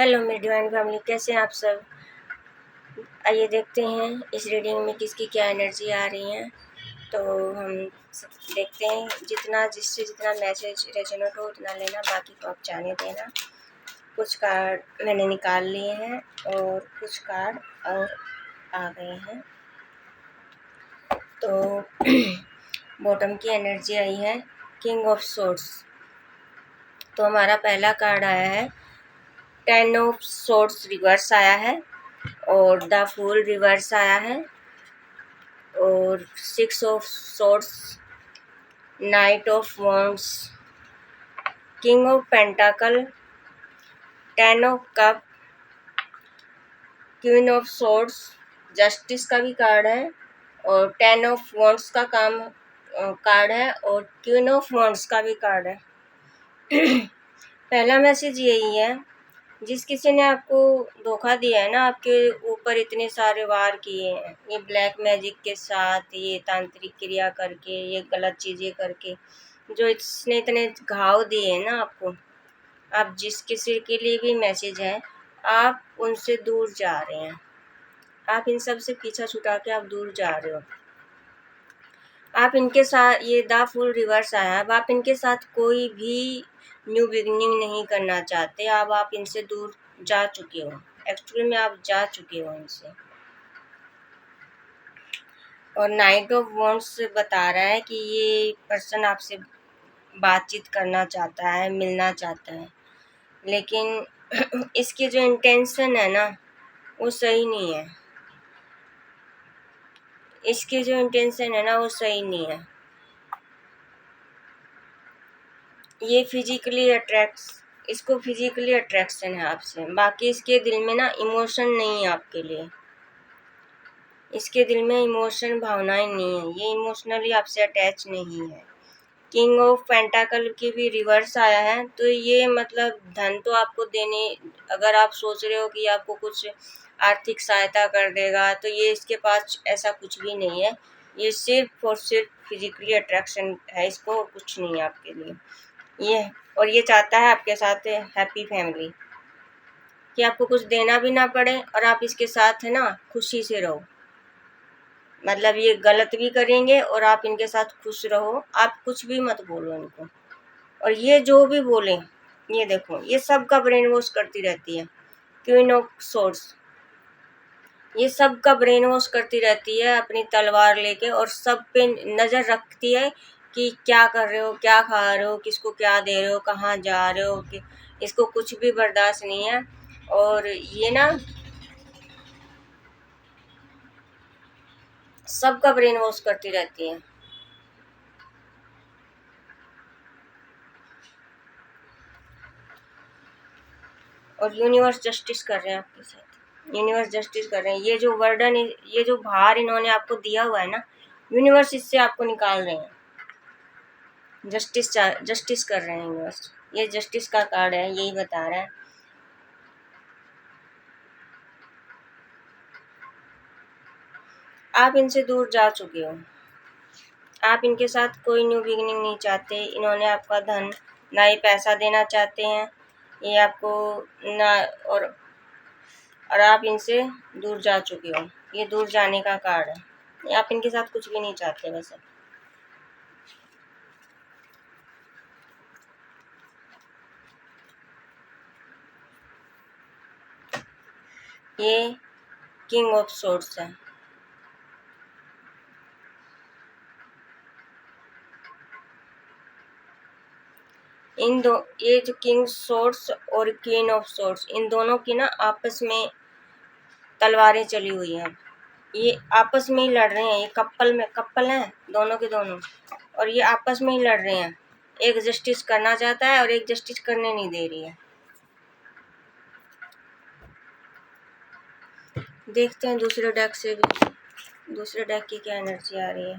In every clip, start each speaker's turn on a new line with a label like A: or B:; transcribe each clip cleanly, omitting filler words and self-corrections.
A: Hello मेरी divine family, कैसे हैं आप सब। आइए देखते हैं इस रीडिंग में किसकी क्या एनर्जी आ रही है। तो हम देखते हैं, जिससे जितना मैसेज रेजोनेट हो उतना लेना, बाकी को आप जाने देना। कुछ कार्ड मैंने निकाल लिए हैं और कुछ कार्ड और आ गए हैं। तो बॉटम की एनर्जी आई है किंग ऑफ सोर्ड्स। तो हमारा पहला कार्ड आया है 10 ऑफ सोर्ड्स रिवर्स आया है और द फूल रिवर्स आया है और 6 of swords, knight of wands, king of pentacle, 10 of cup, queen of swords, justice का भी कार्ड है और 10 ऑफ वॉन्ड्स का कार्ड है और क्वीन ऑफ वॉन्ड्स का भी कार्ड है। पहला मैसेज यही है, जिस किसी ने आपको धोखा दिया है ना, आपके ऊपर इतने सारे वार किए हैं, ये ब्लैक मैजिक के साथ, ये तांत्रिक क्रिया करके, ये गलत चीज़ें करके, जो इसने इतने घाव दिए हैं ना आपको, आप जिस किसी के लिए भी मैसेज है, आप उनसे दूर जा रहे हैं। आप इन सब से पीछा छुटा के आप दूर जा रहे हो। आप इनके साथ, ये द फुल रिवर्स आया है, अब आप इनके साथ कोई भी न्यू बिगिनिंग नहीं करना चाहते। अब आप इनसे दूर जा चुके हो, एक्चुअली में आप जा चुके हो इनसे। और नाइट ऑफ वॉन्ड्स बता रहा है कि ये पर्सन आपसे बातचीत करना चाहता है, मिलना चाहता है, लेकिन इसकी जो इंटेंशन है ना वो सही नहीं है। इसकी जो इंटेंशन है ना वो सही नहीं है। ये इसको फिजिकली अट्रैक्शन है आपसे, बाकी इसके दिल में ना इमोशन नहीं है आपके लिए। इसके दिल में इमोशन, भावनाएं नहीं है, ये इमोशनली आपसे अटैच नहीं है। किंग ऑफ पेंटाकल की भी रिवर्स आया है, तो ये मतलब धन तो आपको देने, अगर आप सोच रहे हो कि आपको कुछ आर्थिक सहायता कर देगा, तो ये इसके पास ऐसा कुछ भी नहीं है। ये सिर्फ और सिर्फ फिजिकली अट्रैक्शन है, इसको और कुछ नहीं है आपके लिए ये। और ये चाहता है आपके साथ हैप्पी फैमिली, कि आपको कुछ देना भी ना पड़े और आप इसके साथ है ना खुशी से रहो। मतलब ये गलत भी करेंगे और आप इनके साथ खुश रहो, आप कुछ भी मत बोलो इनको। और ये जो भी बोले, ये देखो, ये सब का ब्रेन वॉश करती रहती है। क्वीन ऑफ सोर्ड्स, ये सब का ब्रेन वॉश करती रहती है अपनी तलवार लेके, और सब पे नज़र रखती है कि क्या कर रहे हो, क्या खा रहे हो, किसको क्या दे रहे हो, कहाँ जा रहे हो, कि इसको कुछ भी बर्दाश्त नहीं है। और ये ना सबका ब्रेन वॉश करती रहती है। और यूनिवर्स जस्टिस कर रहे हैं आपके साथ, यूनिवर्स जस्टिस कर रहे हैं। ये जो वर्डन, ये जो भार इन्होंने आपको दिया हुआ है ना, यूनिवर्स इससे आपको निकाल रहे हैं। जस्टिस कर रहे हैं यूनिवर्स। ये जस्टिस का कार्ड है, यही बता रहा है। आप इनसे दूर जा चुके हो, आप इनके साथ कोई न्यू बिगिनिंग नहीं चाहते। इन्होंने आपका धन, ना ही पैसा देना चाहते हैं ये आपको, ना, और आप इनसे दूर जा चुके हो। ये दूर जाने का कार्ड है, आप इनके साथ कुछ भी नहीं चाहते वैसे। ये किंग ऑफ सोर्ड्स है। ये जो किंग सोर्ड्स और क्वीन ऑफ सोर्ड्स, इन दोनों की ना आपस में तलवारें चली हुई हैं। ये आपस में ही लड़ रहे हैं, ये कपल हैं दोनों के दोनों, और ये आपस में ही लड़ रहे हैं। एक जस्टिस करना चाहता है और एक जस्टिस करने नहीं दे रही है। देखते हैं दूसरे डेक से भी, दूसरे डेक की क्या एनर्जी आ रही है।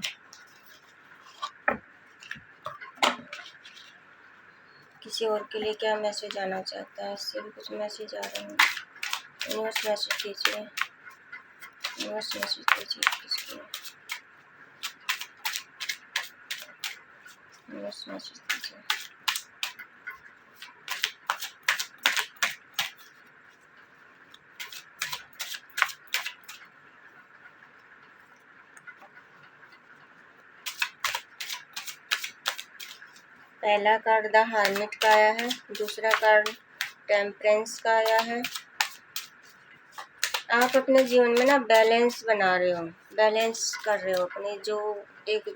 A: किसी और के लिए क्या मैसेज आना चाहता है, इससे भी कुछ मैसेज आ रहे हैं। यूनिवर्स मैसेज दीजिए, यूनिवर्स मैसेज दीजिए किसको, यूनिवर्स मैसेज दीजिए। पहला कार्ड द हर्मिट का आया है, दूसरा कार्ड टेम्परेंस का आया है। आप अपने जीवन में ना बैलेंस बना रहे हो, बैलेंस कर रहे हो अपनी जो एक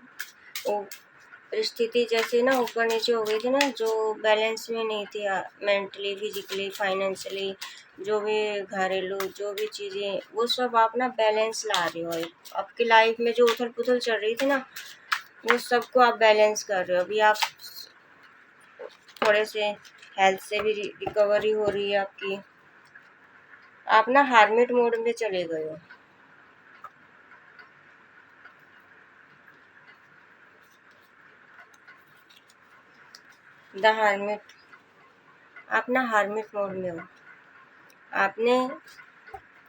A: परिस्थिति जैसे ना ऊपर नीचे हो गई थी ना, जो बैलेंस में नहीं थी, मेंटली, फिजिकली, फाइनेंशियली, जो भी घरेलू जो भी चीज़ें, वो सब आप ना बैलेंस ला रहे हो। आपकी लाइफ में जो उथल पुथल चल रही थी ना, वो सबको आप बैलेंस कर रहे हो। अभी आप थोड़े से हेल्थ से भी रिकवरी हो रही है आपकी। आप ना हार्मिट मोड में चले गए हो। द हार्मिट, आप ना हार्मिट मोड में हो। आपने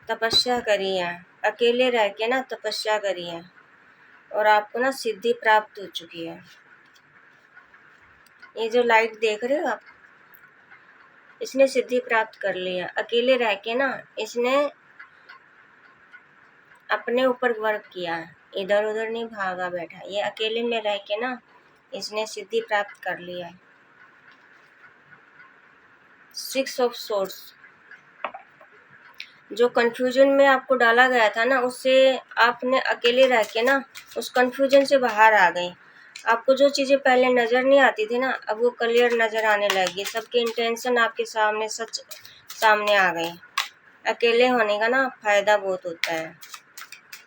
A: तपस्या करी है, अकेले रह के ना तपस्या करी है, और आपको ना सिद्धि प्राप्त हो चुकी है। ये जो लाइट देख रहे हो आप, इसने सिद्धि प्राप्त कर ली है। अकेले रह के ना इसने अपने ऊपर वर्क किया है, इधर उधर नहीं भागा बैठा। ये अकेले में रह के ना इसने सिद्धि प्राप्त कर लिया है। 6 ऑफ सोर्स, जो कंफ्यूजन में आपको डाला गया था ना, उससे आपने अकेले रह के ना उस कंफ्यूजन से बाहर आ गए। आपको जो चीज़ें पहले नज़र नहीं आती थी ना, अब वो क्लियर नज़र आने लगी। सबके इंटेंशन आपके सामने सच सामने आ गए। अकेले होने का ना फ़ायदा बहुत होता है,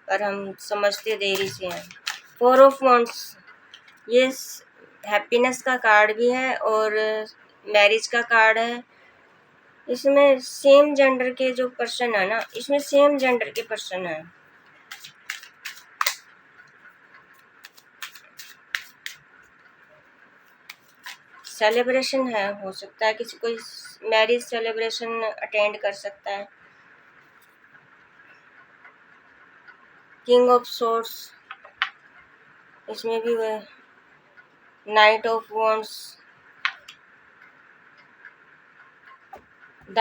A: पर हम समझते देरी से हैं। 4 ऑफ वांड्स, ये हैप्पीनेस का कार्ड भी है और मैरिज का कार्ड है। इसमें सेम जेंडर के जो पर्सन है ना, इसमें सेम जेंडर के पर्सन है। सेलिब्रेशन है, हो सकता है किसी कोई मैरिज सेलिब्रेशन अटेंड कर सकता है। किंग ऑफ सोर्स, इसमें भी वह night of wands, the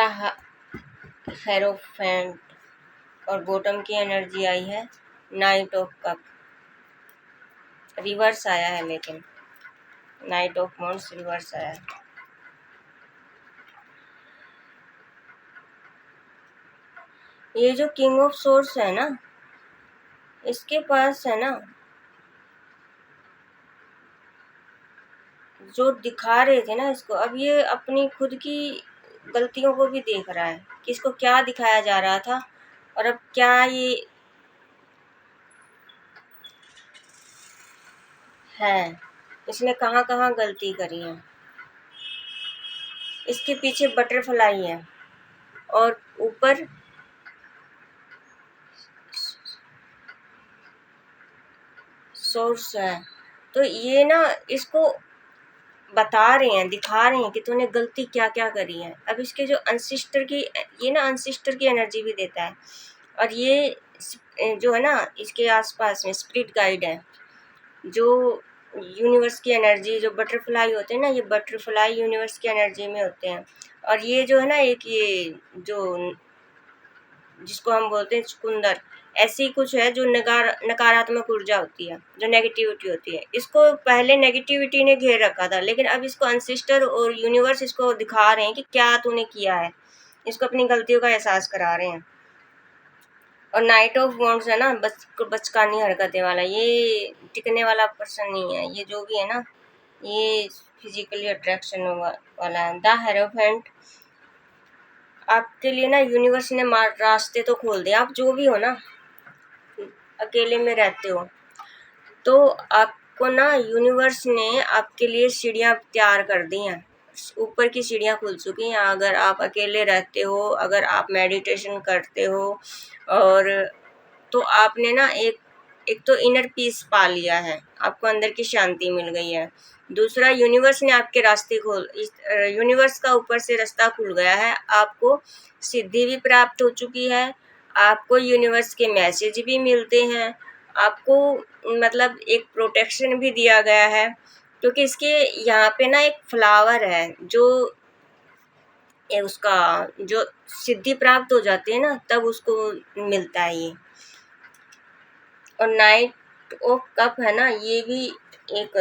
A: hierophant, और बॉटम की एनर्जी आई है नाइट ऑफ कप। रिवर्स आया है, लेकिन नाइट ऑफ वॉन्ड्स रिवर्स आया है। ये जो किंग ऑफ सोर्स है ना, इसके पास है ना, जो दिखा रहे थे ना इसको, अब ये अपनी खुद की गलतियों को भी देख रहा है कि इसको क्या दिखाया जा रहा था और अब क्या ये है, इसने कहाँ कहाँ गलती करी है। इसके पीछे बटरफ्लाई है और ऊपर सोर्स है। तो ये ना इसको बता रहे हैं, दिखा रहे हैं कि तूने गलती क्या क्या करी है। अब इसके जो अनसिस्टर की, ये ना अनसिस्टर की एनर्जी भी देता है, और ये जो है ना इसके आसपास में स्पिरिट गाइड है, जो यूनिवर्स की एनर्जी, जो बटरफ्लाई होते हैं ना, ये बटरफ्लाई यूनिवर्स की एनर्जी में होते हैं। और ये जो है ना एक ये जो जिसको हम बोलते हैं चुकंदर, ऐसी कुछ है जो नकारात्मक ऊर्जा होती है, जो नेगेटिविटी होती है। इसको पहले नेगेटिविटी ने घेर रखा था, लेकिन अब इसको अनसिस्टर और यूनिवर्स इसको दिखा रहे हैं कि क्या तूने किया है। इसको अपनी गलतियों का एहसास करा रहे हैं। और नाइट ऑफ वॉन्ड्स है ना, बचकानी हरकतें वाला, ये टिकने वाला पर्सन नहीं है। ये जो भी है ना, ये फिजिकली अट्रैक्शन वाला है। द हेरोफेंट, आपके लिए ना यूनिवर्स ने रास्ते तो खोल दिए। आप जो भी हो ना, अकेले में रहते हो, तो आपको ना यूनिवर्स ने आपके लिए सीढ़ियाँ तैयार कर दी हैं। ऊपर की सीढ़ियाँ खुल चुकी हैं। अगर आप अकेले रहते हो, अगर आप मेडिटेशन करते हो, और तो आपने ना एक तो इनर पीस पा लिया है, आपको अंदर की शांति मिल गई है। दूसरा, यूनिवर्स ने आपके रास्ते यूनिवर्स का ऊपर से रास्ता खुल गया है। आपको सिद्धि भी प्राप्त हो चुकी है, आपको यूनिवर्स के मैसेज भी मिलते हैं, आपको मतलब एक प्रोटेक्शन भी दिया गया है। क्योंकि इसके यहाँ पे ना एक फ्लावर है, जो उसका जो सिद्धि प्राप्त हो जाती है ना, तब उसको मिलता है ये। और नाइट ऑफ कप है ना, ये भी एक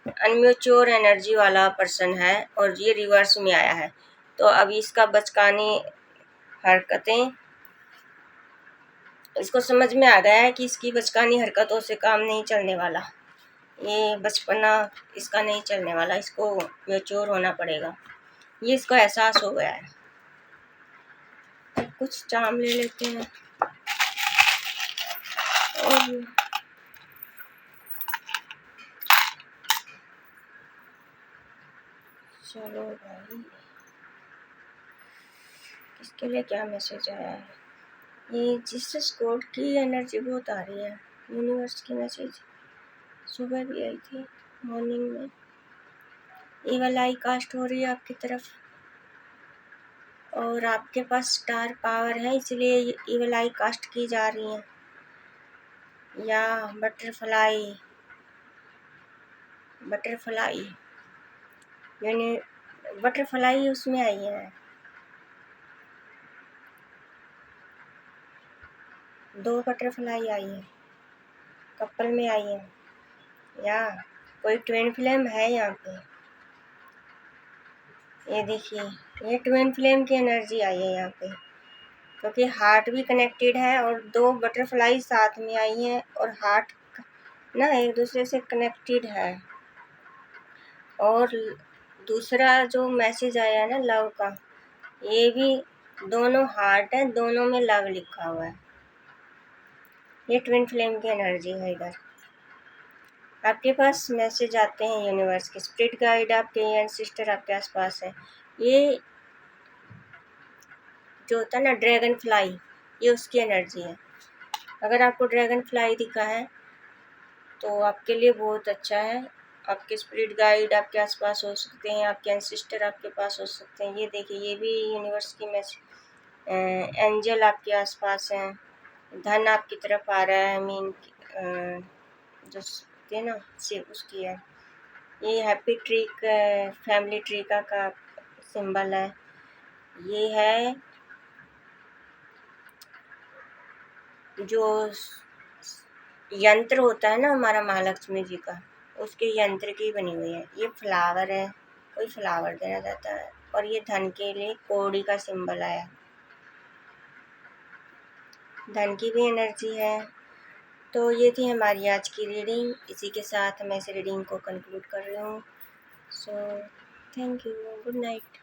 A: अनम्योच्योर एनर्जी वाला पर्सन है और ये रिवर्स में आया है। तो अब इसका बचकानी हरकतें, इसको समझ में आ गया है कि इसकी बचकानी हरकतों से काम नहीं चलने वाला, ये बचपना इसका नहीं चलने वाला, इसको मैच्योर होना पड़ेगा, ये इसको एहसास हो गया है। कुछ चाम ले लेते हैं और चलो भाई, इसके लिए क्या मैसेज आया है? ये जीसस गॉड की एनर्जी बहुत आ रही है, यूनिवर्स की मैसेज सुबह भी आई थी मॉर्निंग में। इवल आई कास्ट हो रही है आपकी तरफ और आपके पास स्टार पावर है, इसलिए इवल आई कास्ट की जा रही है। या बटरफ्लाई यानी बटरफ्लाई उसमें आई है, 2 बटरफ्लाई आई है, कपल में आई है, या कोई ट्विन फ्लेम है यहाँ पे। ये देखिए, ये ट्विन फ्लेम की एनर्जी आई है यहाँ पे, क्योंकि हार्ट भी कनेक्टेड है और 2 बटरफ्लाई साथ में आई हैं और हार्ट ना एक दूसरे से कनेक्टेड है। और दूसरा जो मैसेज आया है ना लव का, ये भी दोनों हार्ट है, दोनों में लव लिखा हुआ है। ये ट्विन फ्लेम की एनर्जी है। इधर आपके पास मैसेज आते हैं यूनिवर्स के, स्पिरिट गाइड आपके एंसेस्टर आपके आसपास है। ये जो होता है ना ड्रैगन फ्लाई, ये उसकी एनर्जी है। अगर आपको ड्रैगन फ्लाई दिखा है तो आपके लिए बहुत अच्छा है। आपके स्पिरिट गाइड आपके आसपास हो सकते हैं, आपके एंसेस्टर आपके पास हो सकते हैं। ये देखिए, ये भी यूनिवर्स की मैसेज, एंजल आपके आसपास हैं, धन आपकी तरफ आ रहा है, मीन जो है ना से उसकी है। ये हैप्पी ट्री का, फैमिली ट्री का सिंबल है। ये है जो यंत्र होता है ना हमारा महालक्ष्मी जी का, उसके यंत्र की बनी हुई है। ये फ्लावर है, कोई फ्लावर देना जाता है। और ये धन के लिए कौड़ी का सिंबल आया, धन की भी एनर्जी है। तो ये थी हमारी आज की रीडिंग, इसी के साथ मैं इस रीडिंग को कंक्लूड कर रही हूँ। So thank you, good night.